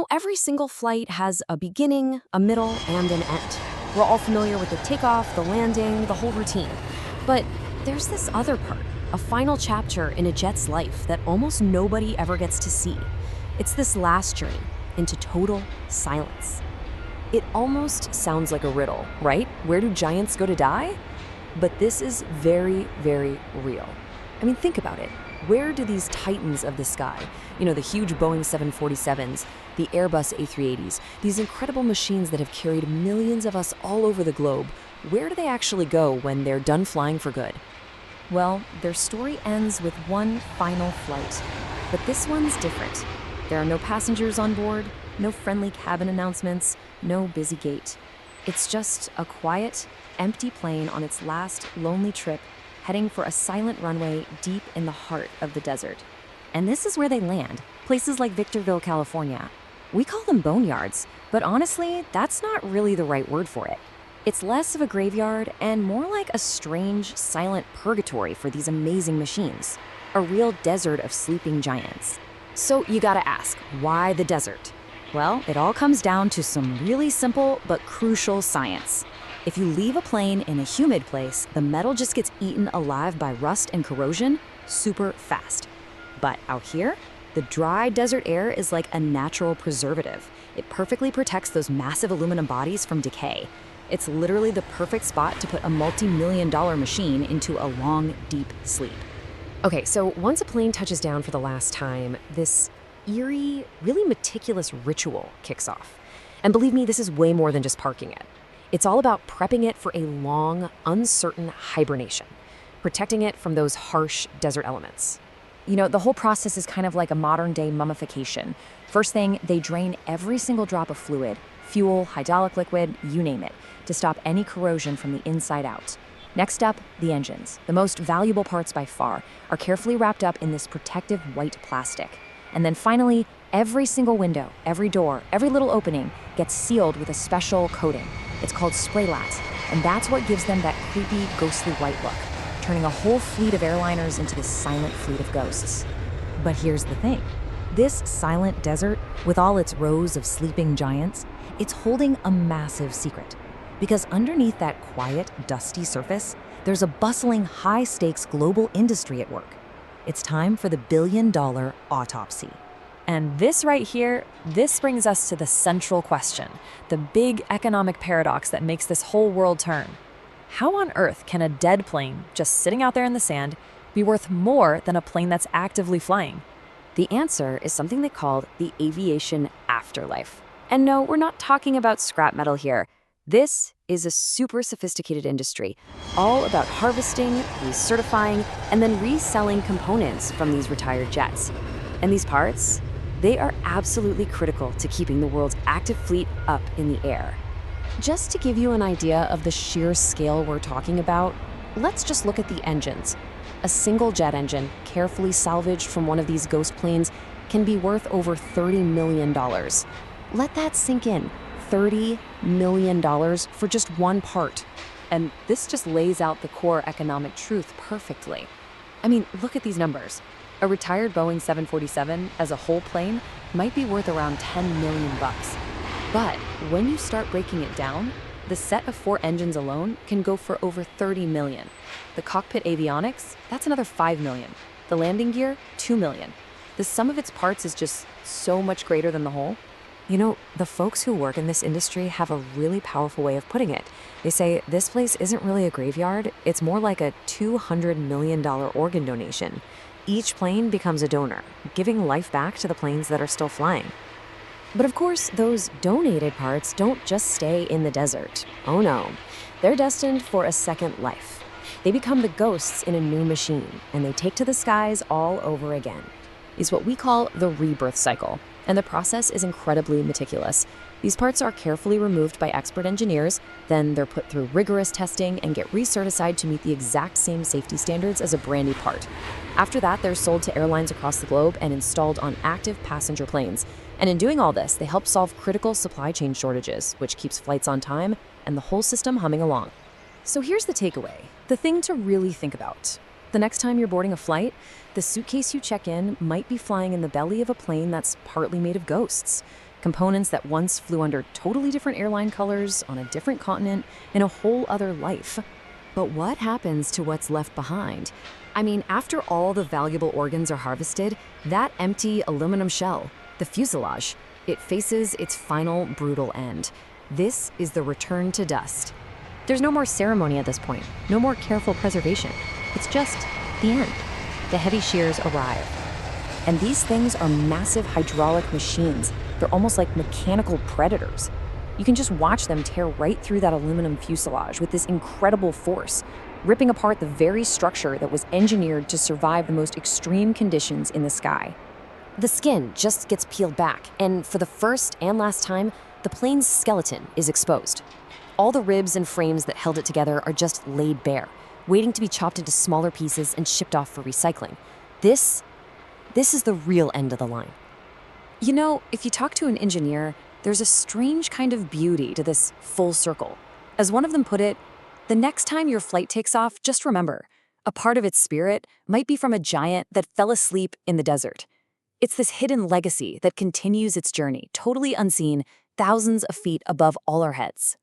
Every single flight has a beginning, a middle, and an end. We're all familiar with the takeoff, the landing, the whole routine. But there's this other part, a final chapter in a jet's life that almost nobody ever gets to see. It's this last journey into total silence. It almost sounds like a riddle, right? Where do giants go to die? But this is very, very real. Think about it. Where do these titans of the sky, the huge Boeing 747s, the Airbus A380s, these incredible machines that have carried millions of us all over the globe, where do they actually go when they're done flying for good? Well, their story ends with one final flight. But this one's different. There are no passengers on board, no friendly cabin announcements, no busy gate. It's just a quiet, empty plane on its last lonely trip, heading for a silent runway deep in the heart of the desert. And this is where they land, places like Victorville, California. We call them boneyards, but honestly, that's not really the right word for it. It's less of a graveyard and more like a strange, silent purgatory for these amazing machines. A real desert of sleeping giants. So you gotta ask, why the desert? Well, it all comes down to some really simple but crucial science. If you leave a plane in a humid place, the metal just gets eaten alive by rust and corrosion super fast. But out here, the dry desert air is like a natural preservative. It perfectly protects those massive aluminum bodies from decay. It's literally the perfect spot to put a multi-million-dollar machine into a long, deep sleep. Okay, so once a plane touches down for the last time, this eerie, really meticulous ritual kicks off. And believe me, this is way more than just parking it. It's all about prepping it for a long, uncertain hibernation, protecting it from those harsh desert elements. The whole process is kind of like a modern-day mummification. First thing, they drain every single drop of fluid, fuel, hydraulic liquid, you name it, to stop any corrosion from the inside out. Next up, the engines, the most valuable parts by far, are carefully wrapped up in this protective white plastic. And then finally, every single window, every door, every little opening gets sealed with a special coating. It's called spray lat, and that's what gives them that creepy, ghostly white look, turning a whole fleet of airliners into this silent fleet of ghosts. But here's the thing. This silent desert, with all its rows of sleeping giants, it's holding a massive secret. Because underneath that quiet, dusty surface, there's a bustling, high-stakes global industry at work. It's time for the billion-dollar autopsy. And this right here, this brings us to the central question, the big economic paradox that makes this whole world turn. How on earth can a dead plane, just sitting out there in the sand, be worth more than a plane that's actively flying? The answer is something they called the aviation afterlife. And no, we're not talking about scrap metal here. This is a super sophisticated industry, all about harvesting, recertifying, and then reselling components from these retired jets. And these parts, they are absolutely critical to keeping the world's active fleet up in the air. Just to give you an idea of the sheer scale we're talking about, let's just look at the engines. A single jet engine, carefully salvaged from one of these ghost planes, can be worth over $30 million. Let that sink in. $30 million for just one part. And this just lays out the core economic truth perfectly. Look at these numbers. A retired Boeing 747 as a whole plane might be worth around $10 million. But when you start breaking it down, the set of 4 engines alone can go for over $30 million. The cockpit avionics, that's another $5 million. The landing gear, $2 million. The sum of its parts is just so much greater than the whole. The folks who work in this industry have a really powerful way of putting it. They say this place isn't really a graveyard, it's more like a $200 million organ donation. Each plane becomes a donor, giving life back to the planes that are still flying. But of course, those donated parts don't just stay in the desert. Oh no, they're destined for a second life. They become the ghosts in a new machine, and they take to the skies all over again. It's what we call the rebirth cycle, and the process is incredibly meticulous. These parts are carefully removed by expert engineers, then they're put through rigorous testing and get recertified to meet the exact same safety standards as a brand new part. After that, they're sold to airlines across the globe and installed on active passenger planes. And in doing all this, they help solve critical supply chain shortages, which keeps flights on time and the whole system humming along. So here's the takeaway, the thing to really think about. The next time you're boarding a flight, the suitcase you check in might be flying in the belly of a plane that's partly made of ghosts. Components that once flew under totally different airline colors on a different continent in a whole other life. But what happens to what's left behind? I mean, after all the valuable organs are harvested, that empty aluminum shell, the fuselage, it faces its final brutal end. This is the return to dust. There's no more ceremony at this point, no more careful preservation. It's just the end. The heavy shears arrive. And these things are massive hydraulic machines. They're almost like mechanical predators. You can just watch them tear right through that aluminum fuselage with this incredible force, ripping apart the very structure that was engineered to survive the most extreme conditions in the sky. The skin just gets peeled back, and for the first and last time, the plane's skeleton is exposed. All the ribs and frames that held it together are just laid bare, waiting to be chopped into smaller pieces and shipped off for recycling. This is the real end of the line. You know, if you talk to an engineer, there's a strange kind of beauty to this full circle. As one of them put it, the next time your flight takes off, just remember, a part of its spirit might be from a giant that fell asleep in the desert. It's this hidden legacy that continues its journey, totally unseen, thousands of feet above all our heads.